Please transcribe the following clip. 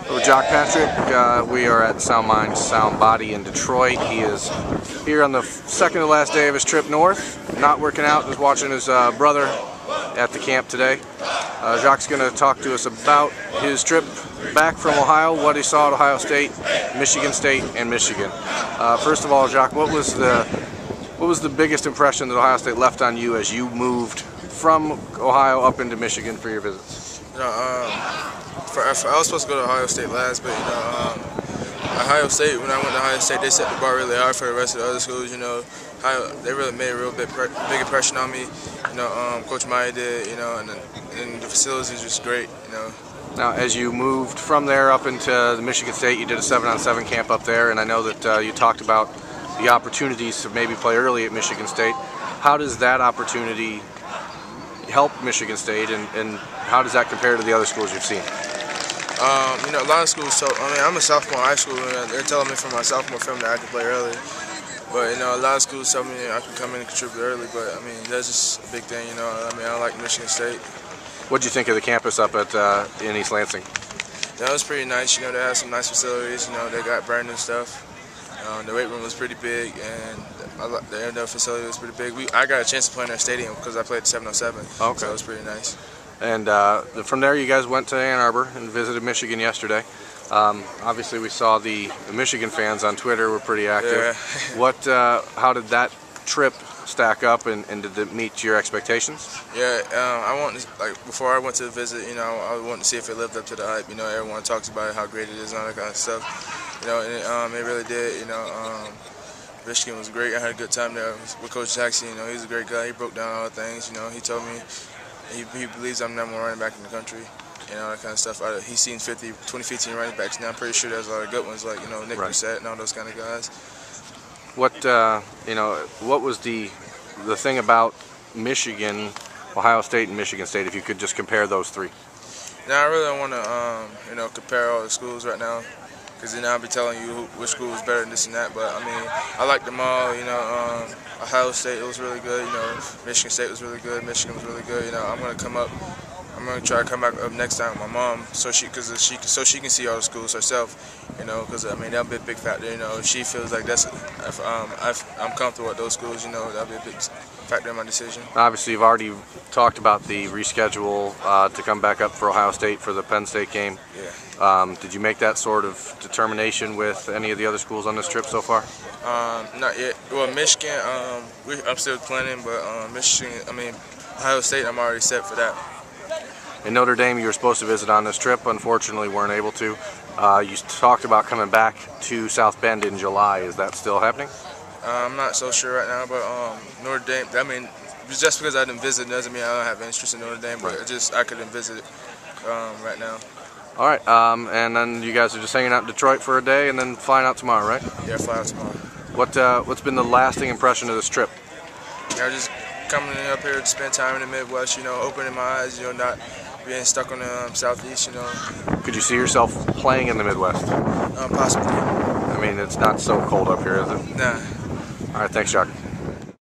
RB Jacques Patrick. We are at Sound Mind, Sound Body in Detroit. He is here on the second to last day of his trip north, not working out, just watching his brother at the camp today. Jacques going to talk to us about his trip back from Ohio, what he saw at Ohio State, Michigan State, and Michigan. First of all, Jacques, what was the biggest impression that Ohio State left on you as you moved from Ohio up into Michigan for your visits? I was supposed to go to Ohio State last, but Ohio State, when I went to Ohio State, they set the bar really hard for the rest of the other schools. They really made a real big impression on me. Coach Maya did, and the facilities is just great. Now, as you moved from there up into the Michigan State, you did a 7-on-7 camp up there, and I know that you talked about the opportunities to maybe play early at Michigan State. How does that opportunity help Michigan State, and how does that compare to the other schools you've seen? A lot of schools tell, I'm a sophomore in high school, and they're telling me from my sophomore film that I can play early. But, a lot of schools tell me I can come in and contribute early, but, that's just a big thing, I like Michigan State. What did you think of the campus up at in East Lansing? It was pretty nice, they have some nice facilities, they got brand new stuff. The weight room was pretty big, and the indoor facility was pretty big. I got a chance to play in their stadium because I played 7-on-7, okay. So it was pretty nice. And from there, you guys went to Ann Arbor and visited Michigan yesterday. Obviously, we saw the Michigan fans on Twitter were pretty active. Yeah. How did that trip stack up, and did it meet your expectations? Yeah, I wanted before I went to the visit, I wanted to see if it lived up to the hype. Everyone talks about how great it is and all that kind of stuff. And it really did. Michigan was great. I had a good time there with Coach Jackson. He's a great guy. He broke down all the things. He told me he believes I'm the number one running back in the country. All that kind of stuff. He's seen 2015 running backs. Now I'm pretty sure there's a lot of good ones like Nick Brissett and all those kind of guys. What was the thing about Michigan, Ohio State, and Michigan State? If you could just compare those three. Now I really don't want to compare all the schools right now, because I'll be telling you which school is better than this and that. But I like them all. Ohio State, it was really good. Michigan State was really good. Michigan was really good. I'm gonna try to come back up next time with my mom, so she can see all the schools herself. Because that'll be a big factor. If she feels like I'm comfortable at those schools, that'll be a big factor in my decision. Obviously, you've already talked about the reschedule to come back up for Ohio State for the Penn State game. Yeah. Did you make that sort of determination with any of the other schools on this trip so far? Not yet. Well, Michigan, I'm still planning, but Michigan, Ohio State, I'm already set for that. In Notre Dame, you were supposed to visit on this trip. Unfortunately, weren't able to. You talked about coming back to South Bend in July. Is that still happening? I'm not so sure right now, but Notre Dame, just because I didn't visit doesn't mean I don't have interest in Notre Dame, but I couldn't visit right now. All right, and then you guys are just hanging out in Detroit for a day and then flying out tomorrow, right? Yeah, fly out tomorrow. What's been the lasting impression of this trip? Just coming up here to spend time in the Midwest, opening my eyes, not being stuck on the Southeast, Could you see yourself playing in the Midwest? Possibly. It's not so cold up here, is it? Nah. All right, thanks, Jacques.